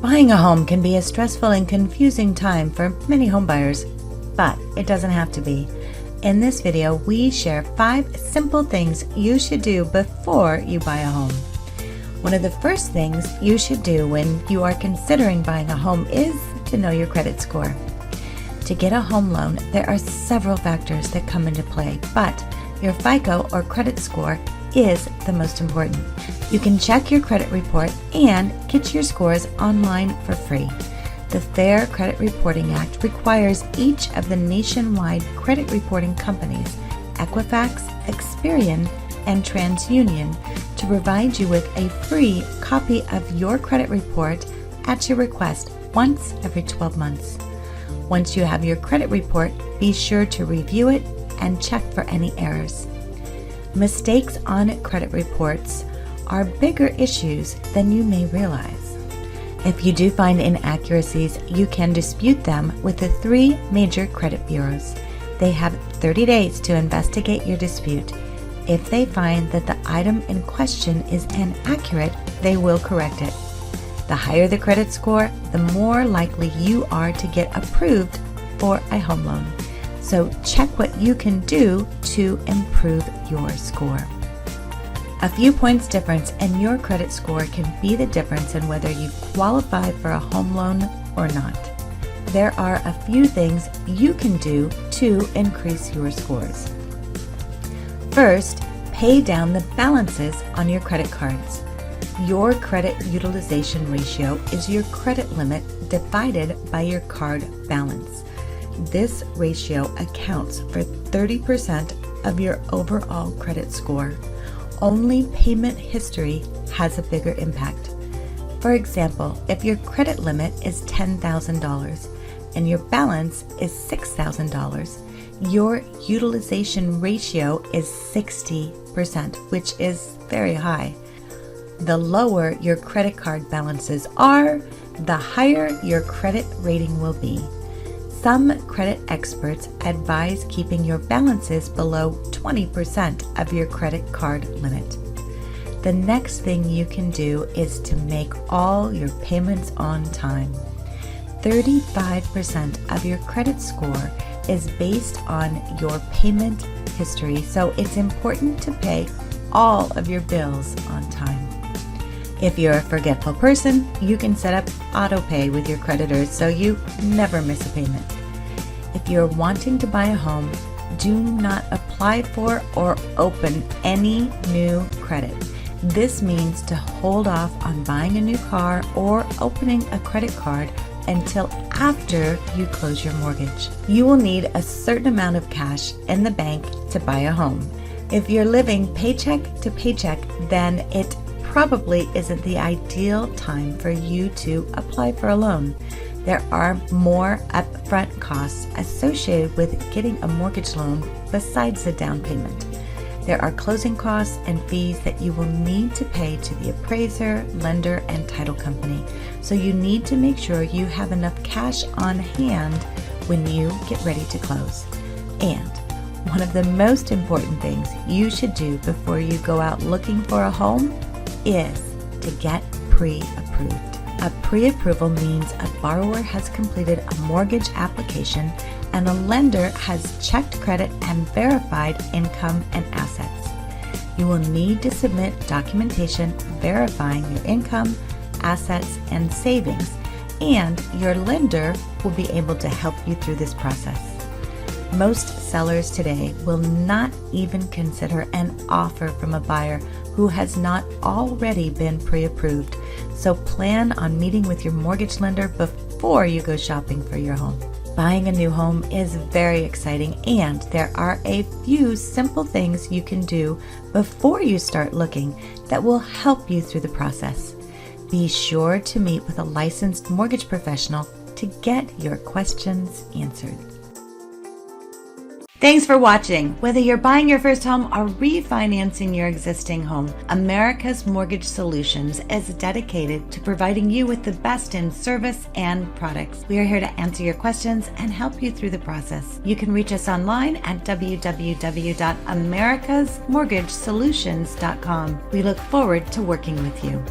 Buying a home can be a stressful and confusing time for many homebuyers, but it doesn't have to be. In this video, we share 5 simple things you should do before you buy a home. One of the first things you should do when you are considering buying a home is to know your credit score. To get a home loan, there are several factors that come into play, but your FICO or credit score is the most important. You can check your credit report and get your scores online for free. The Fair Credit Reporting Act requires each of the nationwide credit reporting companies, Equifax, Experian, and TransUnion, to provide you with a free copy of your credit report at your request once every 12 months. Once you have your credit report, be sure to review it and check for any errors. Mistakes on credit reports are bigger issues than you may realize. If you do find inaccuracies, you can dispute them with the 3 major credit bureaus. They have 30 days to investigate your dispute. If they find that the item in question is inaccurate, they will correct it. The higher the credit score, the more likely you are to get approved for a home loan. So check what you can do to improve your score. A few points difference in your credit score can be the difference in whether you qualify for a home loan or not. There are a few things you can do to increase your scores. First, pay down the balances on your credit cards. Your credit utilization ratio is your credit limit divided by your card balance. This ratio accounts for 30% of your overall credit score. Only payment history has a bigger impact. For example, if your credit limit is $10,000 and your balance is $6,000, your utilization ratio is 60%, which is very high. The lower your credit card balances are, the higher your credit rating will be. Some credit experts advise keeping your balances below 20% of your credit card limit. The next thing you can do is to make all your payments on time. 35% of your credit score is based on your payment history, so it's important to pay all of your bills on time. If you're a forgetful person, you can set up auto pay with your creditors so you never miss a payment. If you're wanting to buy a home, do not apply for or open any new credit. This means to hold off on buying a new car or opening a credit card until after you close your mortgage. You will need a certain amount of cash in the bank to buy a home. If you're living paycheck to paycheck, then it probably isn't the ideal time for you to apply for a loan. There are more upfront costs associated with getting a mortgage loan besides the down payment. There are closing costs and fees that you will need to pay to the appraiser, lender, and title company. So you need to make sure you have enough cash on hand when you get ready to close. And one of the most important things you should do before you go out looking for a home is to get pre-approved. A pre-approval means a borrower has completed a mortgage application and a lender has checked credit and verified income and assets. You will need to submit documentation verifying your income, assets, and savings, and your lender will be able to help you through this process. Most sellers today will not even consider an offer from a buyer who has not already been pre-approved, so plan on meeting with your mortgage lender before you go shopping for your home. Buying a new home is very exciting, and there are a few simple things you can do before you start looking that will help you through the process. Be sure to meet with a licensed mortgage professional to get your questions answered. Thanks for watching. Whether you're buying your first home or refinancing your existing home, America's Mortgage Solutions is dedicated to providing you with the best in service and products. We are here to answer your questions and help you through the process. You can reach us online at www.americasmortgagesolutions.com. We look forward to working with you.